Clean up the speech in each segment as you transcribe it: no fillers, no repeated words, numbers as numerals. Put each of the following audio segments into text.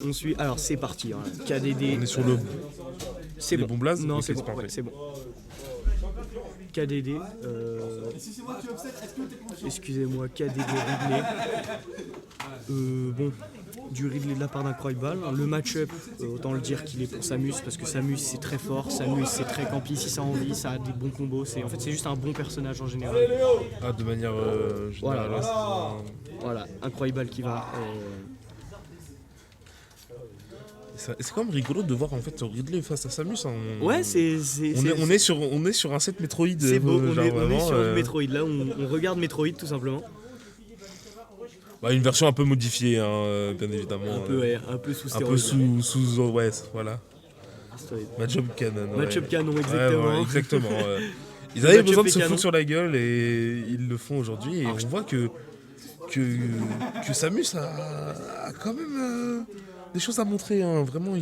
On suit. Alors c'est parti. Hein. KDD. On est sur le. C'est les bon. bons blazes. Non, Ok, c'est bon. parfait. Ouais, c'est bon. KDD. Excusez-moi, KDD Ridley. Bon, du Ridley de la part d'Incroyable. Le match-up, autant le dire qu'il est pour Samus parce que Samus c'est très fort, Samus c'est très campi si ça a envie, ça a des bons combos. En fait, c'est juste un bon personnage en général. Ah, de manière générale. Voilà, Incroyable qui va. C'est quand même rigolo de voir en fait Ridley face à Samus. Hein. Ouais, on est sur un set Metroid. C'est beau, on est sur du Metroid. Là, on regarde Metroid tout simplement. Bah, une version un peu modifiée, hein, bien évidemment. Un peu sous un stéroïdes. peu sous ouais, voilà. Match-up canon. Match-up canon, exactement. Ouais, exactement. Ils avaient besoin de se canon. foutre sur la guelle et ils le font aujourd'hui. Et on voit que Samus a quand même des choses à montrer. Hein. Vraiment,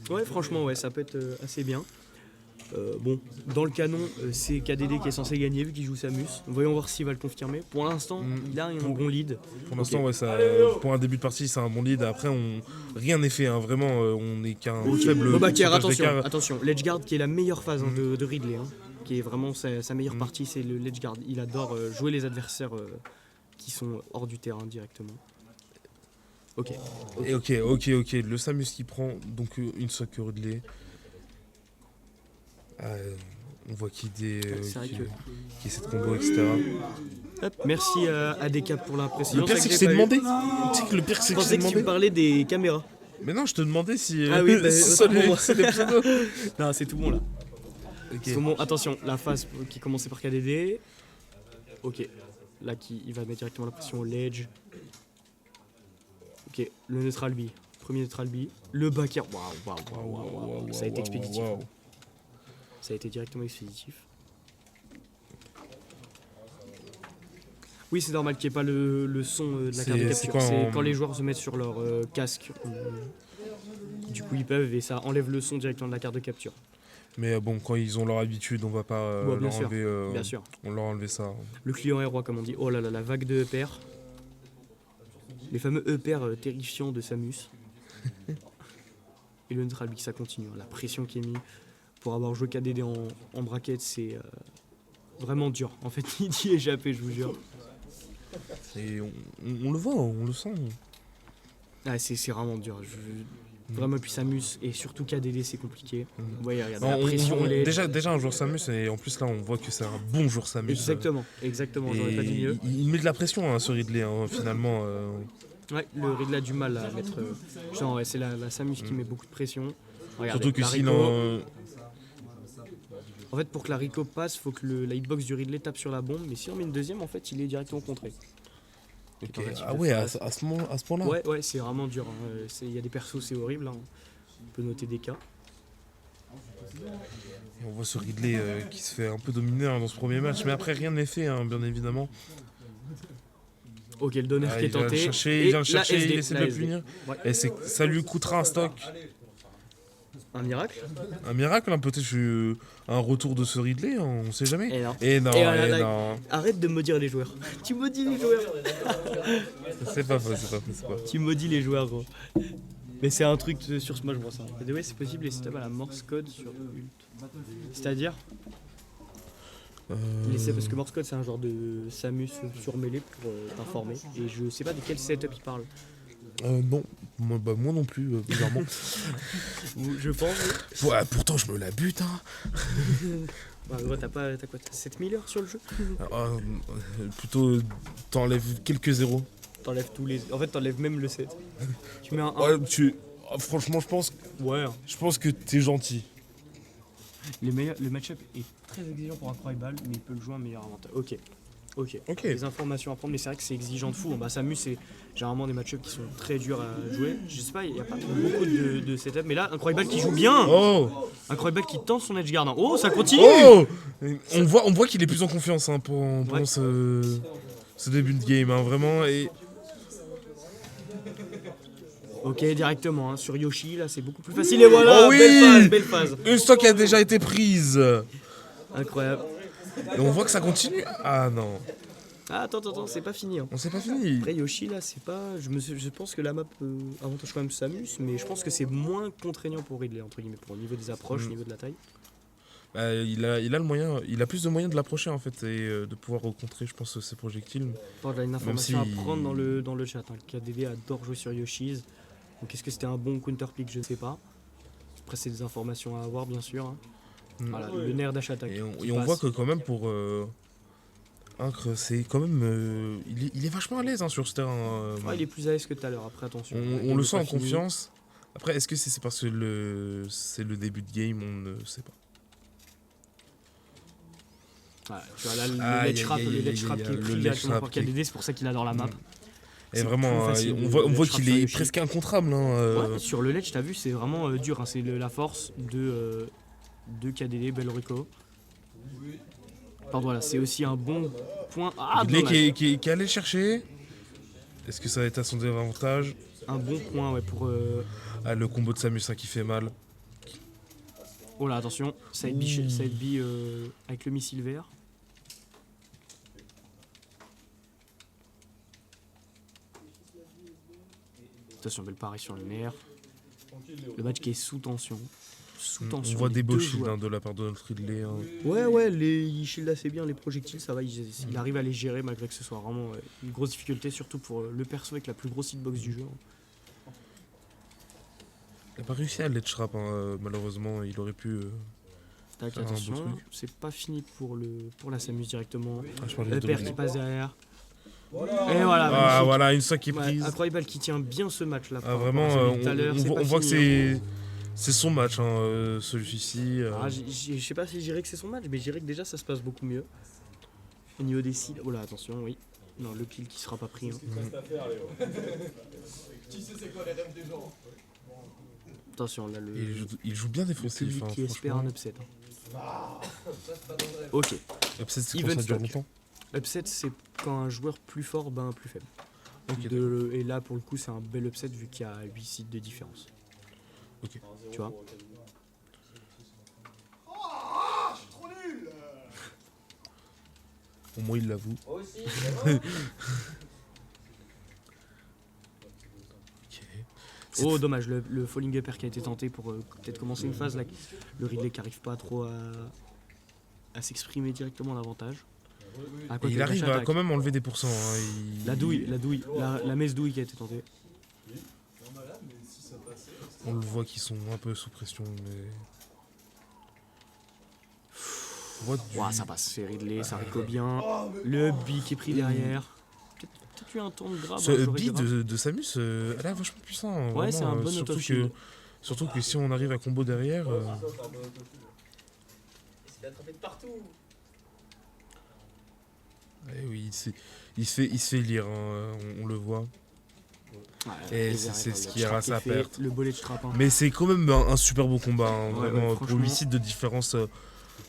Ouais, franchement, ouais, ça peut être assez bien. Bon, dans le canon, c'est KDD qui est censé gagner vu qu'il joue Samus. Voyons voir s'il va le confirmer. Pour l'instant, il a un bon lead. Pour l'instant, ouais, pour un début de partie, c'est un bon lead. Après, rien n'est fait. Hein. Vraiment, on n'est qu'un faible. Attention. Ledgeguard qui est la meilleure phase de Ridley. Hein, qui est vraiment sa meilleure partie, c'est le Ledgeguard. Il adore jouer les adversaires qui sont hors du terrain directement. Ok. Le Samus qui prend donc une seule que Ridley. On voit qu'il essaie de combo, etc. Hop, merci à Decap pour la précision. Le pire, c'est que je t'ai demandé. Tu sais que le pire, c'est que je t'ai que tu demandé. me parlais des caméras. Mais non, je te demandais si. Ah oui, c'est les pseudos. Non, c'est tout bon là. Ok. C'est bon, attention, la phase qui commençait par KDD. Ok, là il va mettre directement la pression au ledge. Ok, le neutral B. Premier neutral B. Le back air. Waouh. Ça a été expéditif. Wow. Ça a été directement expéditif. Oui, c'est normal qu'il n'y ait pas le son de la carte de capture. C'est quand les joueurs se mettent sur leur casque. Du coup, ils peuvent et ça enlève le son directement de la carte de capture. Mais bon, quand ils ont leur habitude, on va pas leur enlever. Bien sûr. On leur enlever ça. Le client est roi, comme on dit. Oh là là, la vague de EPR. Les fameux EPR terrifiants de Samus. Et le neutral B, ça continue. La pression qui est mise pour avoir joué KDD en bracket, c'est vraiment dur. En fait, il dit échapper, je vous jure. Et on le voit, on le sent. Ah, c'est vraiment dur. Vraiment, puis Samus et surtout KDD, c'est compliqué. Vous voyez, regarde, la pression. Déjà un joueur Samus, et en plus là, on voit que c'est un bon joueur Samus. Exactement, j'aurais pas dit mieux. Il met de la pression sur Ridley, finalement. Ouais, le Ridley a du mal à mettre. Ouais, c'est la Samus qui met beaucoup de pression. Regardez, surtout que sinon. En fait, pour que la Rico passe, il faut que la hitbox du Ridley tape sur la bombe. Mais si on met une deuxième, en fait, il est directement contré. Okay. Ah ouais, à ce point-là. Ouais, c'est vraiment dur. Il y a des persos, c'est horrible. Hein. On peut noter des cas. Et on voit ce Ridley qui se fait un peu dominer dans ce premier match. Mais après, rien n'est fait, hein, bien évidemment. Ok, le donneur qui est tenté. Il vient le chercher, il essaie de le punir. Ouais. Et ça lui coûtera un stock. Un miracle. Un miracle, hein, peut-être un retour de ce Ridley, hein, on sait jamais. Et non. Non. Arrête de maudire les joueurs. Tu maudis les joueurs. C'est pas faux. Tu maudis les joueurs, gros. Mais c'est un truc sur Smash Bros. Ouais, c'est possible les setups à la Morse code sur Ult. C'est-à-dire parce que Morse code c'est un genre de Samus sur mêlée pour t'informer. Et je sais pas de quel setup il parle. Non, moi non plus, bizarrement. Je pense. Ouais, pourtant je me la bute, hein. Bah, gros, t'as quoi, 7000 heures sur le jeu? Plutôt, t'enlèves quelques zéros. T'enlèves tous les. En fait, t'enlèves même le 7. Tu mets un 1. Ouais, franchement, je pense que t'es gentil. Le match-up est très exigeant pour Incroyable, mais il peut le jouer un meilleur avantage. Ok. Des informations à prendre, mais c'est vrai que c'est exigeant de fou. Bah, Samus, c'est généralement des match-ups qui sont très durs à jouer. Je sais pas, il n'y a pas beaucoup de setup, mais là, Incroyable qui joue bien. Incroyable qui tente son edge guard. Oh, ça continue. On voit qu'il est plus en confiance hein, pendant ce début de game, hein, vraiment. Et... Ok, directement, hein, sur Yoshi, là, c'est beaucoup plus facile. Et voilà, belle phase. Une stock a déjà été prise. Incroyable. Et on voit que ça continue. Ah non. Ah, attends, c'est pas fini. Hein. On s'est pas fini. Après Yoshi là, c'est pas. Je pense que la map avantage quand même Samus, mais je pense que c'est moins contraignant pour Ridley entre guillemets, pour au niveau des approches, au niveau de la taille. Bah, il a le moyen, il a plus de moyens de l'approcher en fait et de pouvoir recontrer, je pense, ses projectiles. Bon, là, une information si à prendre dans le chat. Hein. KDD adore jouer sur Yoshi's. Donc est-ce que c'était un bon counterpick? Je ne sais pas. Après, c'est des informations à avoir bien sûr. Hein. Voilà, le nerf dash attack. Et on voit que quand même pour Incre, c'est quand même. Il est vachement à l'aise hein, sur ce terrain. Il est plus à l'aise que tout à l'heure, après attention. On le sent en confiance. Après, est-ce que c'est parce que c'est le début de game? On ne sait pas. Ouais, tu vois là, le ledge trap qui est pris directement par KDD, c'est pour ça qu'il adore la map. Et vraiment, on voit qu'il est presque incontrable. Hein, ouais, sur le ledge, t'as vu, c'est vraiment dur. Hein, c'est la force de KDD, Belrico. Pardon, voilà, c'est aussi un bon point. Ah, qui est allé le chercher. Est-ce que ça va être à son désavantage? Un bon point, ouais, pour. Le combo de Samus hein, qui fait mal. Oh là, attention, side B avec le missile vert. Attention, belle pari sur le nerf. Le match qui est sous tension. On voit des beaux shields hein, de la part de notre Ridley. Hein. Ouais, il shield assez bien les projectiles, ça va, il arrive à les gérer malgré que ce soit vraiment une grosse difficulté, surtout pour le perso avec la plus grosse hitbox du jeu. Il n'a pas réussi à ledge trap, hein, malheureusement, il aurait pu. Tac, attention, c'est pas fini pour la Samus directement. Le père qui passe derrière. Voilà. Et voilà, voilà, une sac qui est prise. Incroyable qui tient bien ce match là. Vraiment, on voit que c'est son match, hein, celui-ci. Je sais pas si je dirais que c'est son match, mais je dirais que déjà ça se passe beaucoup mieux. Au niveau des cils. Oh là, attention, oui. Non, le kill qui sera pas pris. Hein. Tu sais c'est quoi les rêves des gens. Attention, là le. Il joue bien défensif. Celui qui espère un upset. Hein. Ok. Upset, c'est quand ça dure longtemps. Upset, c'est quand un joueur plus fort bat un plus faible. Okay, et là, pour le coup, c'est un bel upset vu qu'il y a 8 sites de différence. Ok. Tu vois. Je suis trop nul. Au moins, il l'avoue. Aussi. Oh dommage, le falling upper qui a été tenté pour peut-être commencer une phase là, le Ridley qui arrive pas trop à s'exprimer directement l'avantage. Il arrive à quand même enlever des pourcents. Hein, la messe douille qui a été tentée. On le voit qu'ils sont un peu sous pression, mais. Ça passe, c'est Ridley, ça rico bien. Le B qui est pris derrière. Peut-être eu un temps de grave. Ce B de Samus, elle est vachement puissant. Hein, ouais, vraiment, c'est un bon auto-shield. Surtout que si on arrive à combo derrière. Il a attrapé de partout. Oui, il se fait lire, hein, on le voit. Ouais, et c'est ce qui ira sa perte. Le bullet trap. Hein. Mais c'est quand même un super beau combat. Hein, vraiment, pour 8 sites de différence,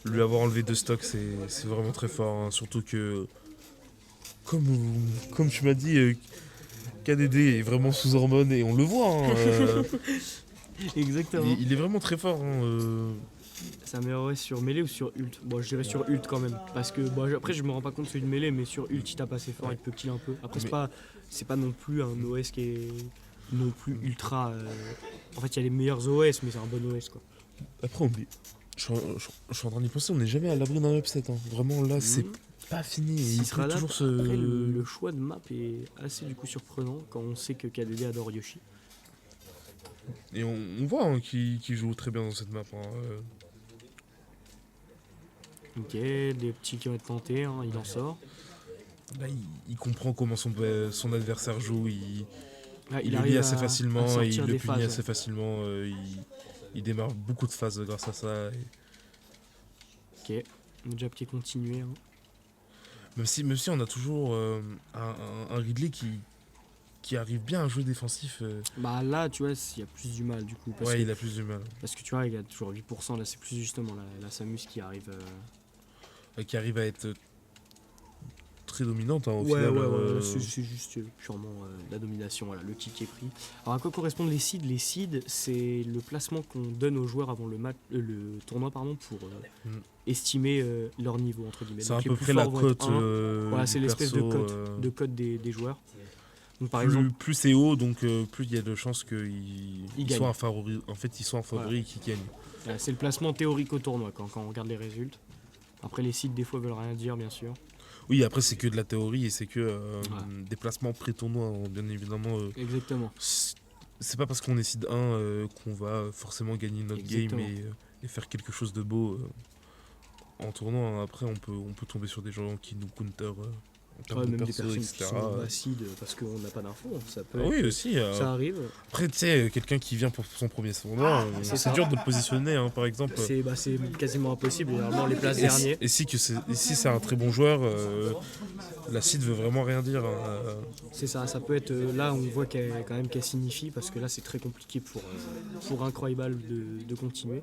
lui avoir enlevé 2 stocks, c'est vraiment très fort. Hein, surtout que, comme tu m'as dit, KDD est vraiment sous hormones et on le voit. Hein, exactement. Il est vraiment très fort. Hein, Ça m'aimerait sur mêlée ou sur ult? Bon, je dirais sur ult quand même. Parce que, après, je me rends pas compte celui de mêlée, mais sur ult, il tape assez fort, il peut kill un peu. Après, c'est pas non plus un OS qui est non plus ultra. En fait, il y a les meilleurs OS, mais c'est un bon OS quoi. Après, je suis en train d'y penser, on n'est jamais à l'abri d'un upset. Hein. Vraiment, là, c'est pas fini. Il sera là. Toujours après, le choix de map est assez du coup surprenant quand on sait que KDD adore Yoshi. Et on voit hein, qu'il joue très bien dans cette map. Hein. Ok, des petits qui vont être tentés, hein, il en sort. Là, il comprend comment son adversaire joue, il le arrive lit assez facilement, il le punit assez ouais. facilement, il démarre beaucoup de phases grâce à ça. Ok, le jab qui est continué. Hein. Même si on a toujours un Ridley qui arrive bien à jouer défensif. Bah là, tu vois, il y a plus du mal du coup. Il a plus du mal. Parce que tu vois, il y a toujours 8%, là c'est plus justement la Samus qui arrive... Qui arrive à être très dominante au Ouais, final. ouais, c'est juste purement la domination, voilà, le kick est pris. Alors à quoi correspondent les seeds? Les seeds, c'est le placement qu'on donne aux joueurs avant le tournoi pour estimer leur niveau, entre guillemets. C'est à Donc, les peu plus près la forts vont être cote. 1. Voilà, c'est du l'espèce perso, de cote des joueurs. Donc par exemple, plus c'est haut, donc plus il y a de chances qu'ils gagnent. soient un favori. En fait, ils soient un favori et qu'ils gagnent. c'est le placement théorique au tournoi quand on regarde les résultats. Après les seeds des fois veulent rien dire, bien sûr. Oui, après c'est que de la théorie et c'est que des placements pré-tournoi, bien évidemment. Exactement. C'est pas parce qu'on est seed 1 qu'on va forcément gagner notre Exactement. game et faire quelque chose de beau en tournoi. Hein. Après, on peut tomber sur des gens qui nous counter en termes de Même des perso, personnes etc. qui sont acides parce qu'on n'a pas d'infos, ça peut Oui, être- aussi. ça arrive. Après, tu sais, quelqu'un qui vient pour son premier tournoi, c'est c'est ça. dur de le positionner, hein, par exemple. C'est quasiment impossible, généralement les places Et derniers. si c'est un très bon joueur, la seed veut vraiment rien dire. Hein. C'est ça peut être là on voit qu'elle signifie parce que là c'est très compliqué pour Incroyable de continuer.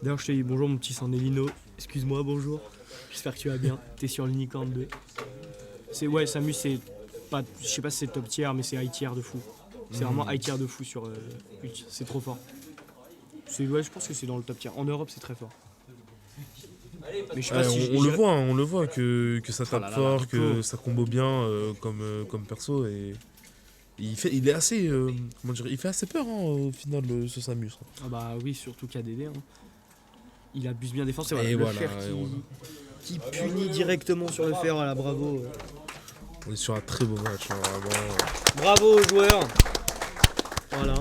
D'ailleurs je te dis bonjour mon petit Sandelino, excuse-moi, bonjour, j'espère que tu vas bien, t'es sur l'Unicorn 2. Samus c'est pas, je sais pas si c'est top tier mais c'est high tier de fou. C'est vraiment high tier de fou sur Twitch, c'est trop fort. Je pense que c'est dans le top tier, en Europe c'est très fort. Mais je sais pas si on le voit que ça tape là là, fort, Rico. que ça combo bien comme perso et il est assez il fait assez peur au final ce Samus. Ah bah oui, surtout KDD. Hein. Il abuse bien défense. Et Le voilà, fer qui punit directement sur le fer. Voilà, bravo. On est sur un très beau match, hein, vraiment. Bravo aux joueurs. Voilà.